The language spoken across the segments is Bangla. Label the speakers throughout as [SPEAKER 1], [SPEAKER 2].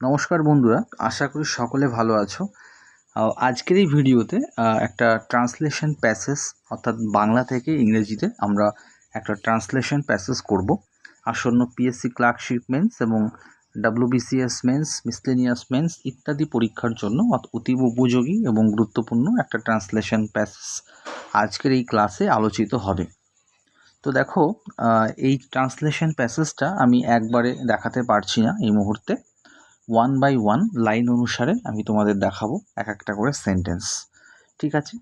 [SPEAKER 1] নমস্কার বন্ধুরা, আশা করি সকলে ভালো আছো। আজকের এই ভিডিওতে একটা ট্রান্সলেশন প্যাসেজ অর্থাৎ বাংলা থেকে ইংরেজিতে আমরা একটা ট্রান্সলেশন প্যাসেজ করব। আসন্ন পিএসসি ক্লার্কশিপ মেন্স এবং ডাব্লিউবিসিএস মেন্স, মিসলেনিয়াস মেন্স ইত্যাদি পরীক্ষার জন্য অতীব উপযোগী এবং গুরুত্বপূর্ণ একটা ট্রান্সলেশন প্যাসেজ আজকের এই ক্লাসে আলোচিত হবে। তো দেখো, এই ট্রান্সলেশন প্যাসেজটা আমি একবারে দেখাতে পারছি না এই মুহূর্তে। 1 বাই 1 লাইন অনুসারে আমি তোমাদের দেখাবো এক একটা করে সেন্টেন্স, ঠিক আছে?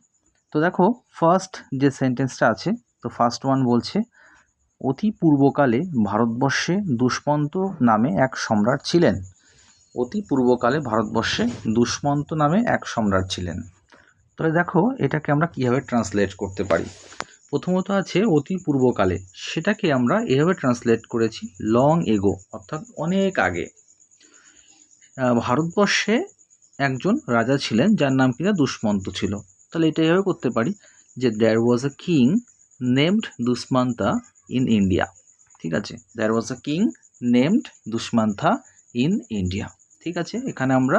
[SPEAKER 1] তো দেখো, ফার্স্ট যে সেন্টেন্সটা আছে, তো ফার্স্ট ওয়ান বলছে, অতি পূর্বকালে ভারতবর্ষে দুষ্মন্ত নামে এক সম্রাট ছিলেন। অতি পূর্বকালে ভারতবর্ষে দুষ্মন্ত নামে এক সম্রাট ছিলেন। তাহলে দেখো, এটাকে আমরা কীভাবে ট্রান্সলেট করতে পারি। প্রথমত আছে অতি পূর্বকালে, সেটাকে আমরা এভাবে ট্রান্সলেট করেছি লং এগো, অর্থাৎ অনেক আগে। ভারতবর্ষে একজন রাজা ছিলেন যার নাম কিনা দুষ্মন্ত ছিল। তাহলে এটা এভাবে করতে পারি যে there was a king named Dushmanta in India. ঠিক আছে, there was a king named Dushmanta in India. ঠিক আছে, এখানে আমরা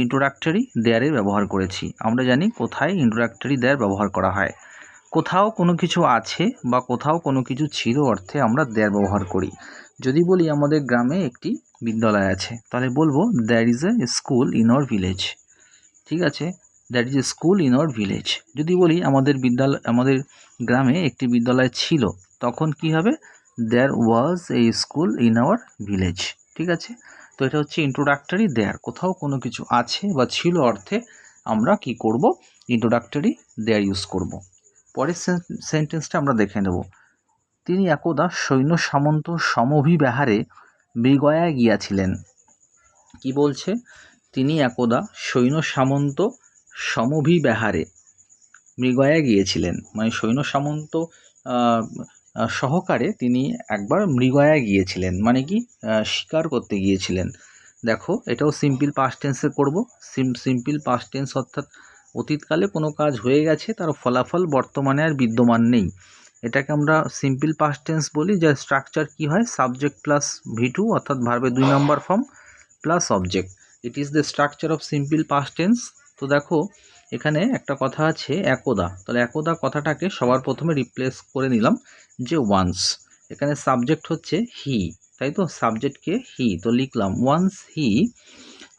[SPEAKER 1] ইন্ট্রোডাক্টরি দেয়ারের ব্যবহার করেছি। আমরা জানি কোথায় ইন্ট্রোডাক্টরি দেয়ার ব্যবহার করা হয়। কোথাও কোনো কিছু আছে বা কোথাও কোনো কিছু ছিল অর্থে আমরা দেয়ার ব্যবহার করি। যদি বলি আমাদের গ্রামে একটি বিদ্যালয় আছে, তাহলে বলবো there is a school in our village. ঠিক আছে, that is a school in our village. যদি বলি আমাদের গ্রামে একটি বিদ্যালয় ছিল, তখন কি হবে? দেয়ার was A school in our village. ঠিক আছে, তো এটা হচ্ছে ইন্ট্রোডাক্টরি দেয়ার। কোথাও কোনো কিছু আছে বা ছিল অর্থে আমরা কি করব? ইন্ট্রোডাক্টরি দেয়ার ইউজ করব। পরের সেন্টেন্সটা আমরা দেখে নেব। তিনি একদা সৈন্য সামন্ত সমভিব্যাহারে মৃগয়ায় গিয়াছিলেন। কি বলছে? তিনি একদা সৈন্য সামন্ত সমভিব্যাহারে মৃগয়ায় গিয়েছিলেন, মানে সৈন্য সামন্ত সহকারে তিনি একবার মৃগয়ায় গিয়েছিলেন, মানে কি শিকার করতে গিয়েছিলেন। দেখো, এটাও সিম্পল পাস্ট টেন্সে করব। সিম্পল পাস্ট টেন্স অর্থাৎ অতীতকালে কোনো কাজ হয়ে গেছে, তার ফলাফল বর্তমানে আর বিদ্যমান নেই। এটাকে আমরা সিম্পল পাস্ট টেন্স বলি, যার স্ট্রাকচার কি হয়? সাবজেক্ট প্লাস V2 অর্থাৎ ভার্বের 2 নম্বর form plus object. It is the structure of simple past tense. তো দেখো, এখানে একটা কথা আছে একদা। তাহলে একদা কথাটাকে সবার প্রথমে রিপ্লেস করে নিলাম যে ওয়ান্স। এখানে সাবজেক্ট হচ্ছে হি, তাই তো? সাবজেক্টকে হি, তো লিখলাম ওয়ান্স হি।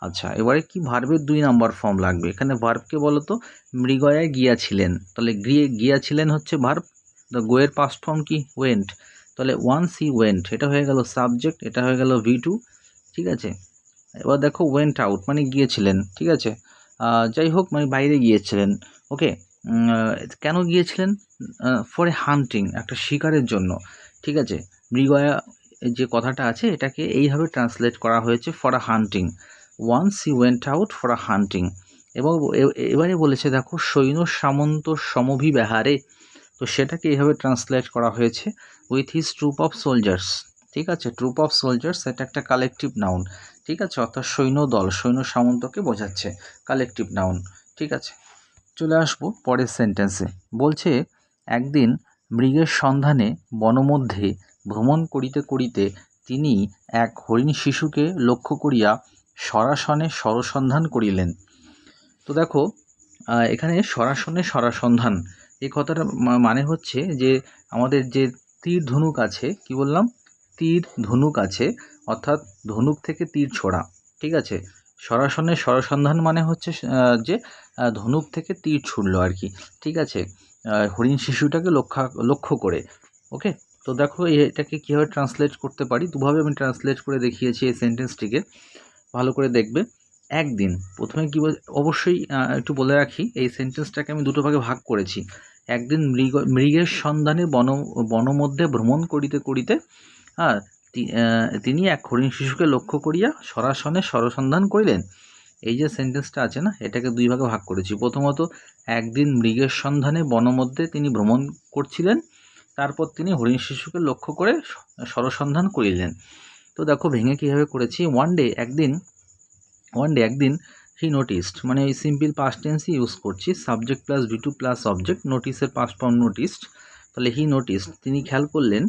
[SPEAKER 1] আচ্ছা, এবারে কি ভার্বের 2 নাম্বার ফর্ম লাগবে। এখানে ভার্বকে বলো তো মৃগয়ায় গিয়াছিলেন, তাহলে গিয়াছিলেন হচ্ছে ভার্ব। দ্য গোয়ের পাস্ট ফর্ম কি? ওয়েন্ট। তাহলে ওয়ান্স হি ওয়েন্ট, এটা হয়ে গেল সাবজেক্ট, এটা হয়ে গেল V2। ঠিক আছে, এবার দেখো ওয়েন্ট আউট মানে গিয়েছিলেন। ঠিক আছে, যাই হোক, মানে বাইরে গিয়েছিলেন। ওকে, কেন গিয়েছিলেন? ফর এ হান্টিং, একটা শিকারের জন্য। ঠিক আছে, মৃগয়া যে কথাটা আছে এটাকে এইভাবে ট্রান্সলেট করা হয়েছে, for a hunting. Once he went out for a hunting. এবং এবারে বলেছে দেখো সৈন্য সামন্ত সমভিব্যাহারে, তো সেটাকে এইভাবে ট্রান্সলেট করা হয়েছে with his troop of soldiers. ঠিক আছে, ট্রুপ অফ সোলজার্স এটা একটা কালেকটিভ নাউন। ঠিক আছে, অর্থাৎ সৈন্য দল, সৈন্য সামন্তকে বোঝাচ্ছে, কালেকটিভ নাউন। ঠিক আছে, চলে আসবো পরের সেন্টেন্সে। বলছে, একদিন মৃগের সন্ধানে বনমধ্যে ভ্রমণ করিতে করিতে তিনি এক হরিণ শিশুকে লক্ষ্য করিয়া সরাসনে সরসন্ধান করিলেন। তো দেখো, এখানে সরাসনে সরাসন্ধান এই কথাটা মানে হচ্ছে যে আমাদের যে তীর ধনুক আছে, কি বললাম? তীর ধনুক আছে, অর্থাৎ ধনুক থেকে তীর ছোড়া। ঠিক আছে, সরাসনে সরসন্ধান মানে হচ্ছে যে ধনুক থেকে তীর ছুড়লো আর কি। ঠিক আছে, হরিণ শিশুটাকে লক্ষ্য করে। ওকে, তো দেখো এটাকে কীভাবে ট্রান্সলেট করতে পারি। দুভাবে আমি ট্রান্সলেট করে দেখিয়েছি এই সেন্টেন্সটিকে, ভালো করে দেখবে। একদিন, প্রথমে কি অবশ্যই একটু বলে রাখি, এই সেন্টেন্সটাকে আমি দুটো ভাগে ভাগ করেছি। একদিন মৃগের সন্ধানে বনমধ্যে ভ্রমণ করিতে করিতে তিনি এক হরিণ শিশুকে লক্ষ্য করিয়া সরাসনে সরসন্ধান করিলেন। এই যে সেন্টেন্সটা আছে না, এটাকে দুই ভাগে ভাগ করেছি। প্রথমত, একদিন মৃগের সন্ধানে বনমধ্যে তিনি ভ্রমণ করছিলেন, তারপর তিনি হরিণ শিশুকে লক্ষ্য করে সরসন্ধান করিলেন। তো দেখো ভেঙে কীভাবে করেছি। ওয়ান ডে একদিন হি নোটিসড, মানে এই সিম্পল পাস্ট টেন্সই ইউজ করছি, subject plus V2 plus object, নোটিসের পাস্ট ফর্ম নোটিসড। তাহলে হি নোটিসড, তিনি খেয়াল করলেন,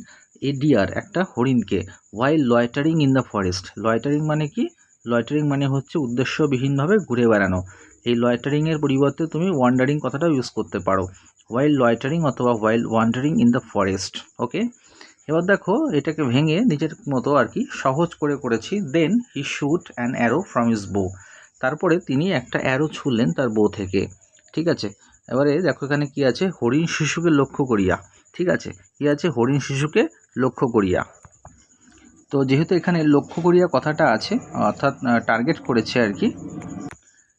[SPEAKER 1] এ ডিয়ার, একটা হরিণকে, while loitering in the forest. Loitering মানে কি? লয়টারিং মানে হচ্ছে উদ্দেশ্যবিহীনভাবে ঘুরে বেড়ানো। এই লয়টারিংয়ের পরিবর্তে তুমি ওয়ান্ডারিং কথাটাও ইউজ করতে পারো, হোয়াইল লয়টারিং অথবা while wandering in the forest. Okay, এবার দেখো এটাকে ভেঙে নিজের মতো আর কি সহজ করে করেছি। Then he shoot an arrow from his bow, তারপরে তিনি একটা অ্যারো ছুড়লেন তার বো থেকে। ঠিক আছে, এবারে দেখো এখানে কি আছে, হরিণ শিশুকে লক্ষ্য করিয়া। ঠিক আছে, কি আছে, হরিণ শিশুকে লক্ষ্য করিয়া। তো যেহেতু এখানে লক্ষ্য করিয়া কথাটা আছে, অর্থাৎ টার্গেট করেছে আর কি,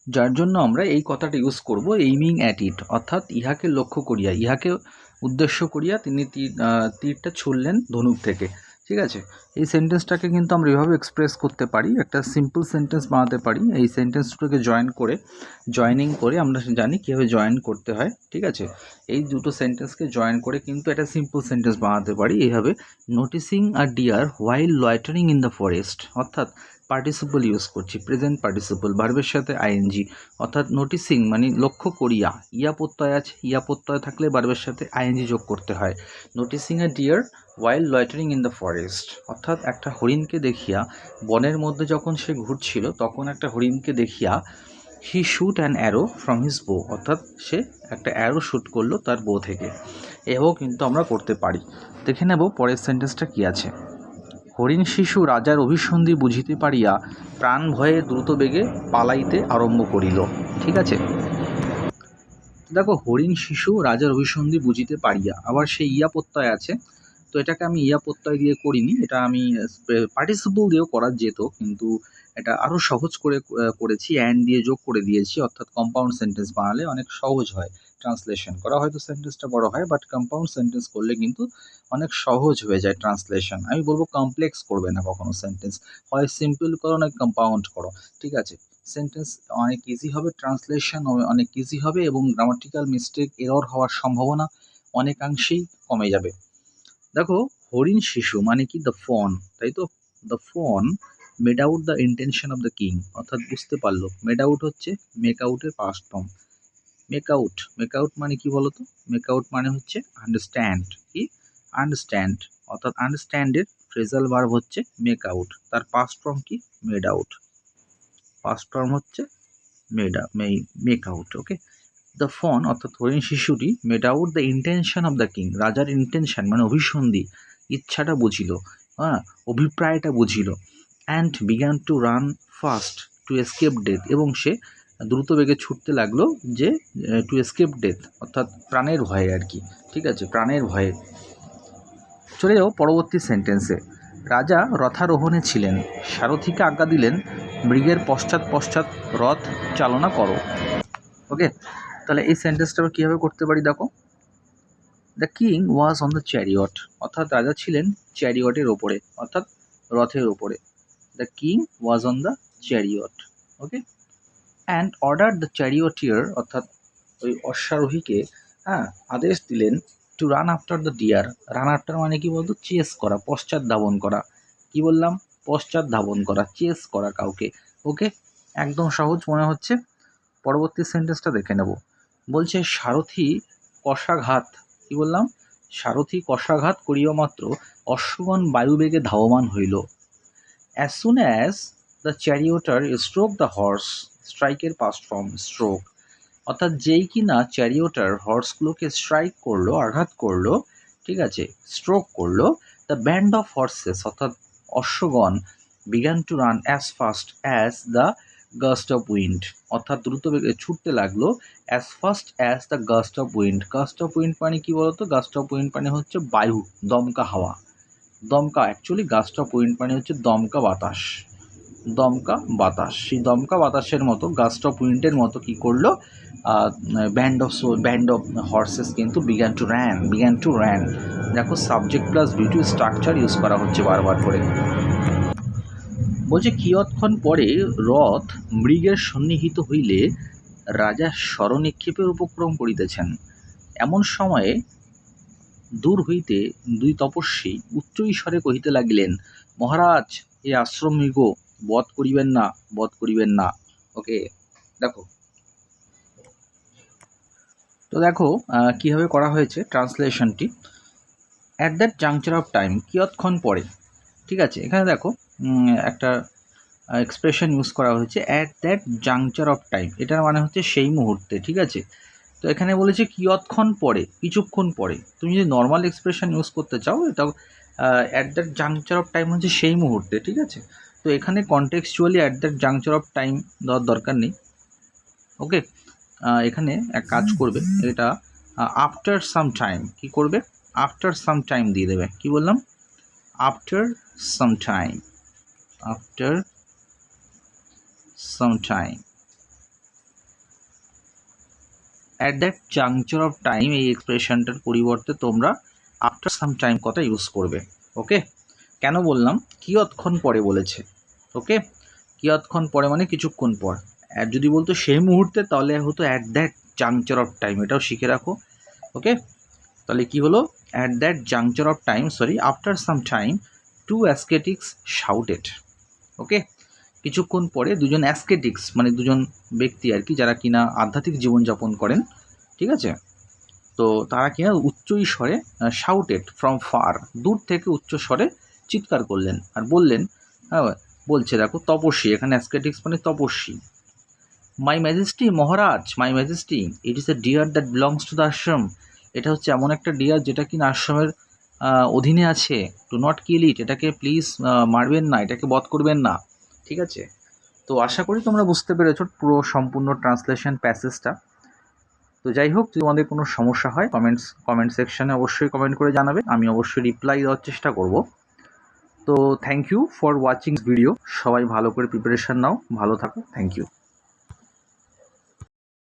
[SPEAKER 1] যার জন্য আমরা এই কথাটা ইউজ করব, এইমিং অ্যাট ইট, অর্থাৎ ইহাকে লক্ষ্য করিয়া, ইহাকে উদ্দেশ্য করিয়া তিনি তীরটা ছুড়লেন ধনুক থেকে। ঠিক আছে, এই সেন্টেন্সটাকে কিন্তু আমরা এভাবে এক্সপ্রেস করতে পারি, একটা সিম্পল সেন্টেন্স বানাতে পারি। এই সেন্টেন্সটাকে জয়েনিং করে আমরা জানি কীভাবে জয়েন করতে হয়। ঠিক আছে, এই দুটো সেন্টেন্সকে জয়েন করে কিন্তু একটা সিম্পল সেন্টেন্স বানাতে পারি এইভাবে, noticing a deer while loitering in the forest, অর্থাৎ পার্টিসিপল ইউজ করছি, প্রেজেন্ট পার্টিসিপল, ভার্বের সাথে আইএনজি, অর্থাৎ নোটিসিং মানে লক্ষ্য করিয়া, ইয়া প্রত্যয় আছে, ইয়া প্রত্যয় থাকলে ভার্বের সাথে আইএনজি যোগ করতে হয়। Noticing a deer while loitering in the forest, অর্থাৎ একটা হরিণকে দেখিয়া, বনের মধ্যে যখন সে ঘুরছিল তখন একটা হরিণকে দেখিয়া, হি shoot an arrow from his বো, অর্থাৎ সে একটা অ্যারো শ্যুট করলো তার বো থেকে। এও কিন্তু আমরা করতে পারি। দেখে নেব পরের সেন্টেন্সটা কি আছে। হরিণ শিশু রাজার অভিসন্ধি বুঝিতে পারিয়া প্রাণ ভয়ে দ্রুত বেগে পালাইতে আরম্ভ করিল। ঠিক আছে, দেখো হরিণ শিশু রাজার অভিসন্ধি বুঝিতে পারিয়া, আবার সেই ইয়া প্রত্যয় আছে, তো এটাকে আমি ইয়া প্রত্যয় দিয়ে করিনি, এটা আমি পার্টিসিপল দিয়েও করা যেত, কিন্তু এটা আরও সহজ করে করেছি, অ্যান্ড দিয়ে যোগ করে দিয়েছি, অর্থাৎ কম্পাউন্ড সেন্টেন্স বানালে অনেক সহজ হয় ট্রান্সলেশন করা, হয়তো সেন্টেন্সটা বড় হয়, বাট কম্পাউন্ড সেন্টেন্স করলে কিন্তু অনেক সহজ হয়ে যায় ট্রান্সলেশন। আমি বলবো কমপ্লেক্স করবে না কখনো সেন্টেন্স, হয় সিম্পল করো না কম্পাউন্ড করো। ঠিক আছে, সেন্টেন্স অনেক ইজি হবে, ট্রান্সলেশন অনেক ইজি হবে, এবং গ্রামাটিক্যাল মিস্টেক এরর হওয়ার সম্ভাবনা অনেকাংশেই কমে যাবে। দেখো হরিণ শিশু মানে কি, দ্য ফন, তাই তো, the fawn made out the intention of the king, অর্থাৎ বুঝতে পারলো, মেড আউট হচ্ছে মেক আউটের পাস্ট ফর্ম, মেক আউট মানে কি বলতো, মেক আউট মানে হচ্ছে আন্ডারস্ট্যান্ড, কি আন্ডারস্ট্যান্ড, অর্থাৎ আন্ডারস্ট্যান্ডের ফ্রেজাল ভার্ব হচ্ছে মেক আউট, তার পাস্ট ফর্ম কি মেড আউট, পাস্ট ফর্ম হচ্ছে make out. Okay, the fawn অর্থাৎ হরিণ শিশুটি made out the intention of the king, রাজার ইন্টেনশন মানে অভিসন্ধি, ইচ্ছাটা বুঝিল, হ্যাঁ, অভিপ্রায়টা বুঝিল, and began to run fast to escape death, এবং সে দ্রুত বেগে ছুটতে লাগলো যে টু এসকেপ ডেথ, অর্থাৎ প্রাণের ভয়ে আর কি। ঠিক আছে, প্রাণের ভয়ে। চলে যাও পরবর্তী সেন্টেন্সে। রাজা রথারোহণে ছিলেন, সারথীকে আজ্ঞা দিলেন মৃগের পশ্চাৎ পশ্চাৎ রথ চালনা করো। ওকে, তাহলে এই সেন্টেন্সটা আমরা কীভাবে করতে পারি দেখো, the king was on the chariot, অর্থাৎ রাজা ছিলেন চ্যারিয়টের ওপরে, অর্থাৎ রথের ওপরে, the king was on the chariot. Okay, and order the charioteer, অর্থাৎ ওই অশ্বারোহীকে, হ্যাঁ, আদেশ দিলেন to run after the deer, run after মানে কি বলতো, চেস করা, পশ্চাৎ ধাবন করা, কি বললাম, পশ্চাৎ ধাবন করা, চেস করা কাউকে। ওকে, একদম সহজ মনে হচ্ছে। পরবর্তী সেন্টেন্সটা দেখে নেব, বলছে সারথি কষাঘাত, কি বললাম, সারথি কষাঘাত করিয়া মাত্র অশ্বগণ বায়ুবেগে ধাবমান হইল। As soon as the charioteer stroke the horse, স্ট্রাইকের পাস্ট ফর্ম স্ট্রোক, অর্থাৎ যেই কিনা চ্যারিওটার হর্সগুলোকে স্ট্রাইক করলো, আঘাত করলো, ঠিক আছে, স্ট্রোক করলো, দ্য ব্যান্ড অফ হর্সেস অর্থাৎ অশ্বগণ began to run as fast as the gust of wind, অর্থাৎ দ্রুত বেগে ছুটতে লাগলো, as fast as the gust of wind. Gust of wind মানে কি বলতো, গাস্ট অফ উইন্ড মানে হচ্ছে বায়ু, দমকা হাওয়া, দমকা, অ্যাকচুয়ালি গাস্ট অফ উইন্ড মানে হচ্ছে দমকা বাতাস, দমকা বাতাস, সেই দমকা বাতাসের মতো গাস্ট অফ উইন্ডের মতো কী করলো, ব্যান্ড অফ হর্সেস কিন্তু বিগ্যান টু র্যান। দেখো subject plus V2 structure use করা হচ্ছে বারবার করে। বলছে কিয়ৎক্ষণ পরে রথ মৃগের সন্নিহিত হইলে রাজা স্বরনিক্ষেপের উপক্রম করিতেছেন, এমন সময়ে দূর হইতে দুই তপস্বী উচ্চ স্বরে কহিতে লাগিলেন, মহারাজ, এ আশ্রম মৃগ, বধ করিবেন না, বধ করিবেন না। ওকে, দেখো, তো দেখো কীভাবে করা হয়েছে ট্রান্সলেশনটি। At that juncture of time, কিয়ৎক্ষণ পরে, ঠিক আছে, এখানে দেখো একটা এক্সপ্রেশন ইউজ করা হয়েছে at that juncture of time, এটার মানে হচ্ছে সেই মুহূর্তে, ঠিক আছে। তো এখানে বলেছে কিয়ৎক্ষণ পরে, কিছুক্ষণ পরে। তুমি যদি নর্মাল এক্সপ্রেশন ইউজ করতে চাও, এটা at that juncture of time হচ্ছে সেই মুহূর্তে, ঠিক আছে। তো এখানে contextually at that juncture of time দেওয়ার দরকার নেই, ওকে। এখানে এক কাজ করবে, এটা আফটার সাম টাইম, কী করবে, আফটার সাম টাইম দিয়ে দেবে। কি বললাম, after some time, after some time, at that juncture of time, এই এক্সপ্রেশনটার পরিবর্তে তোমরা আফটার সাম টাইম কথা ইউজ করবে, ওকে। কেন বললাম, কিয়ৎক্ষণ পরে বলেছে, ওকে। কিয়ৎক্ষণ পরে মানে কিছুক্ষণ পর। আর যদি বলতো সেই মুহূর্তে, তাহলে হতো at that juncture of time, এটাও শিখে রাখো, ওকে। তাহলে কি হলো, at that juncture of time, sorry, after some time two ascetics shouted, okay. কিছুক্ষণ পরে দুজন অ্যাসকেটিক্স মানে দুজন ব্যক্তি আর কি, যারা কিনা আধ্যাত্মিক জীবনযাপন করেন, ঠিক আছে। তো তারা কিনা উচ্চ স্বরে শাউটেড ফ্রম ফার, দূর থেকে উচ্চ স্বরে চিৎকার করলেন আর বললেন, হ্যাঁ বলছে দেখো তপস্বী, এখানে অ্যাসকেটিক্স মানে তপস্বী। মাই ম্যাজেস্টি, মহারাজ, my majesty, it is a deer that belongs to the ashram, এটা হচ্ছে এমন একটা ডিয়ার যেটা কিনা আশ্রমের অধীনে আছে। টু নট কিল ইট, এটাকে প্লিজ মারবেন না, এটাকে বধ করবেন না, ঠিক আছে। তো আশা করি তোমরা বুঝতে পেরেছো পুরো সম্পূর্ণ ট্রান্সলেশন প্যাসেজটা। তো যাই হোক, যদি তোমাদের কোনো সমস্যা হয় কমেন্ট সেকশানে অবশ্যই কমেন্ট করে জানাবে, আমি অবশ্যই রিপ্লাই দেওয়ার চেষ্টা করব। তো thank you for watching video, সবাই ভালো করে প্রিপারেশান নাও, ভালো থাকো, থ্যাংক ইউ।